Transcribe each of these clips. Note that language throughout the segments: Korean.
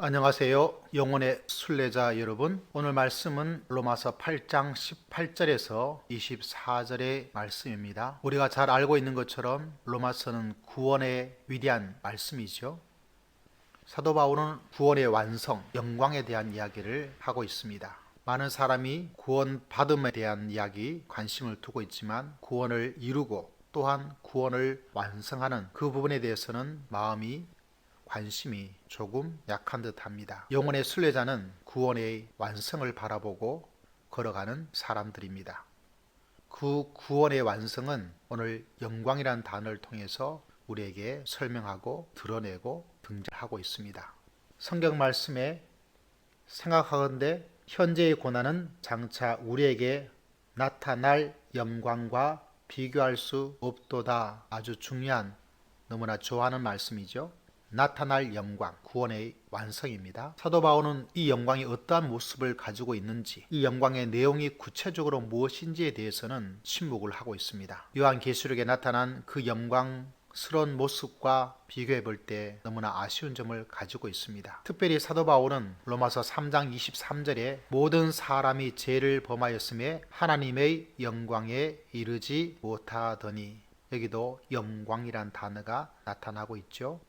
안녕하세요. 영혼의 순례자 여러분. 오늘 말씀은 로마서 8장 18절에서 24절의 말씀입니다. 우리가 잘 알고 있는 것처럼 로마서는 구원의 위대한 말씀이죠. 사도 바울은 구원의 완성, 영광에 대한 이야기를 하고 있습니다. 많은 사람이 구원받음에 대한 이야기 관심을 두고 있지만 구원을 이루고 또한 구원을 완성하는 그 부분에 대해서는 관심이 조금 약한 듯합니다. 영혼의 순례자는 구원의 완성을 바라보고 걸어가는 사람들입니다. 그 구원의 완성은 오늘 영광이라는 단어를 통해서 우리에게 설명하고 드러내고 등장하고 있습니다. 성경 말씀에 생각하건대 현재의 고난은 장차 우리에게 나타날 영광과 비교할 수 없도다. 아주 중요한, 너무나 좋아하는 말씀이죠. 나타날 영광, 구원의 완성입니다. 사도 바울은 이 영광이 어떠한 모습을 가지고 있는지, 이 영광의 내용이 구체적으로 무엇인지에 대해서는 침묵을 하고 있습니다. 요한계시록에 나타난 그 영광스러운 모습과 비교해 볼 때 너무나 아쉬운 점을 가지고 있습니다. 특별히 사도 바울은 로마서 3장 23절에 모든 사람이 죄를 범하였음에 하나님의 영광에 이르지 못하더니, 여기도 영광이란 단어가 나타나고 있죠.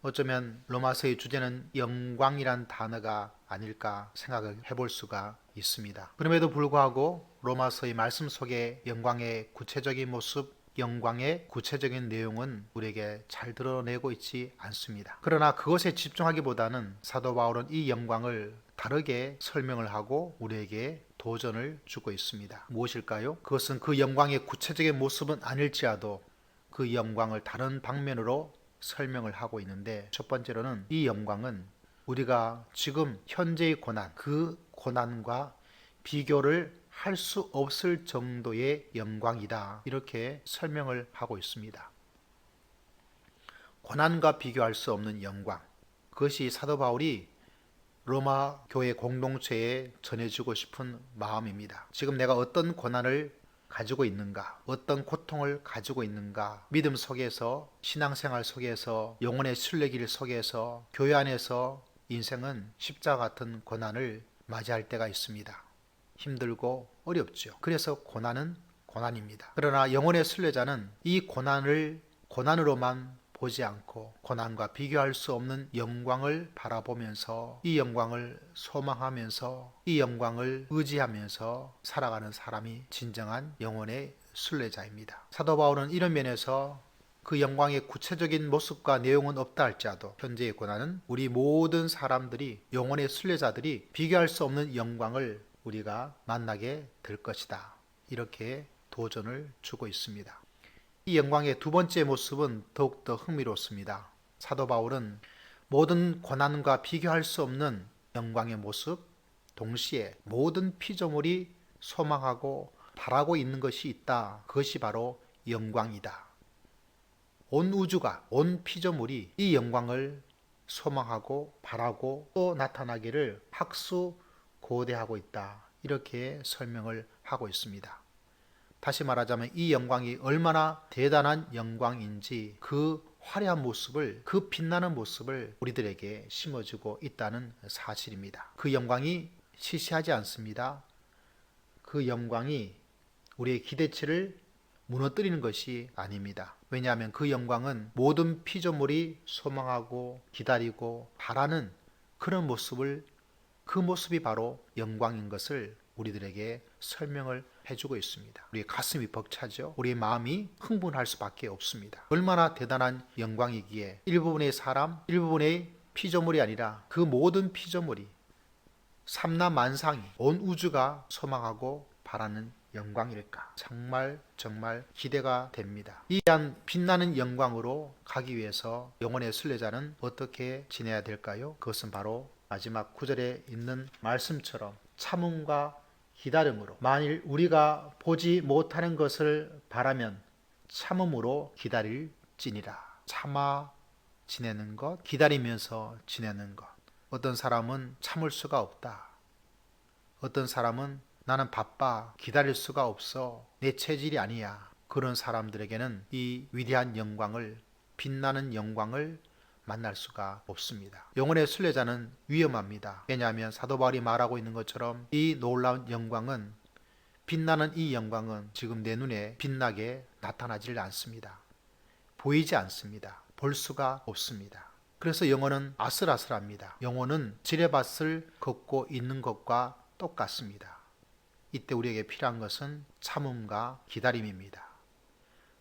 어쩌면 로마서의 주제는 영광이란 단어가 아닐까 생각을 해볼 수가 있습니다. 그럼에도 불구하고 로마서의 말씀 속에 영광의 구체적인 모습, 영광의 구체적인 내용은 우리에게 잘 드러내고 있지 않습니다. 그러나 그것에 집중하기보다는 사도 바울은 이 영광을 다르게 설명을 하고 우리에게 도전을 주고 있습니다. 무엇일까요? 그것은 그 영광의 구체적인 모습은 아닐지라도 그 영광을 다른 방면으로 설명을 하고 있는데, 첫 번째로는 이 영광은 우리가 지금 현재의 고난, 그 고난과 비교를 할 수 없을 정도의 영광이다, 이렇게 설명을 하고 있습니다. 고난과 비교할 수 없는 영광, 그것이 사도 바울이 로마 교회 공동체에 전해주고 싶은 마음입니다. 지금 내가 어떤 고난을 가지고 있는가, 어떤 고통을 가지고 있는가, 믿음 속에서, 신앙생활 속에서, 영혼의 순례길 속에서, 교회 안에서 인생은 십자가 같은 고난을 맞이할 때가 있습니다. 힘들고 어렵죠. 그래서 고난은 고난입니다. 그러나 영혼의 순례자는 이 고난을 고난으로만 보지 않고 고난과 비교할 수 없는 영광을 바라보면서, 이 영광을 소망하면서, 이 영광을 의지하면서 살아가는 사람이 진정한 영혼의 순례자입니다. 사도 바울은 이런 면에서 그 영광의 구체적인 모습과 내용은 없다 할지라도 현재의 고난은 우리 모든 사람들이, 영혼의 순례자들이 비교할 수 없는 영광을 우리가 만나게 될 것이다, 이렇게 도전을 주고 있습니다. 이 영광의 두 번째 모습은 더욱더 흥미롭습니다. 사도 바울은 모든 고난과 비교할 수 없는 영광의 모습, 동시에 모든 피조물이 소망하고 바라고 있는 것이 있다. 그것이 바로 영광이다. 온 우주가, 온 피조물이 이 영광을 소망하고 바라고 또 나타나기를 학수고대하고 있다, 이렇게 설명을 하고 있습니다. 다시 말하자면 이 영광이 얼마나 대단한 영광인지 그 화려한 모습을, 그 빛나는 모습을 우리들에게 심어주고 있다는 사실입니다. 그 영광이 시시하지 않습니다. 그 영광이 우리의 기대치를 무너뜨리는 것이 아닙니다. 왜냐하면 그 영광은 모든 피조물이 소망하고 기다리고 바라는 그런 모습을, 그 모습이 바로 영광인 것을 우리들에게 설명을 해주고 있습니다. 우리의 가슴이 벅차죠. 우리의 마음이 흥분할 수밖에 없습니다. 얼마나 대단한 영광이기에 일부분의 사람, 일부분의 피조물이 아니라 그 모든 피조물이, 삼라만상이, 온 우주가 소망하고 바라는 영광일까? 정말 기대가 됩니다. 이러한 빛나는 영광으로 가기 위해서 영혼의 순례자는 어떻게 지내야 될까요? 그것은 바로 마지막 9절에 있는 말씀처럼 참음과 기다림으로, 만일 우리가 보지 못하는 것을 바라면 참음으로 기다릴지니라. 참아 지내는 것, 기다리면서 지내는 것. 어떤 사람은 참을 수가 없다. 어떤 사람은 나는 바빠, 기다릴 수가 없어, 내 체질이 아니야. 그런 사람들에게는 이 위대한 영광을, 빛나는 영광을 만날 수가 없습니다. 영혼의 순례자는 위험합니다. 왜냐하면 사도 바울이 말하고 있는 것처럼 이 놀라운 영광은, 빛나는 이 영광은 지금 내 눈에 빛나게 나타나질 않습니다. 보이지 않습니다. 볼 수가 없습니다. 그래서 영혼은 아슬아슬합니다. 영혼은 지뢰밭을 걷고 있는 것과 똑같습니다. 이때 우리에게 필요한 것은 참음과 기다림입니다.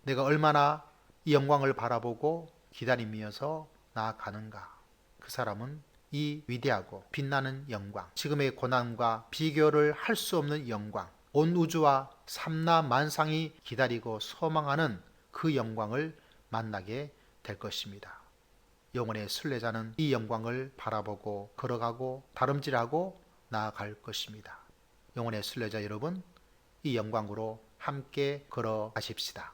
내가 얼마나 이 영광을 바라보고 기다림이어서 나아가는가. 그 사람은 이 위대하고 빛나는 영광, 지금의 고난과 비교를 할 수 없는 영광, 온 우주와 삼라 만상이 기다리고 소망하는 그 영광을 만나게 될 것입니다. 영혼의 순례자는 이 영광을 바라보고 걸어가고 다름질하고 나아갈 것입니다. 영혼의 순례자 여러분, 이 영광으로 함께 걸어가십시다.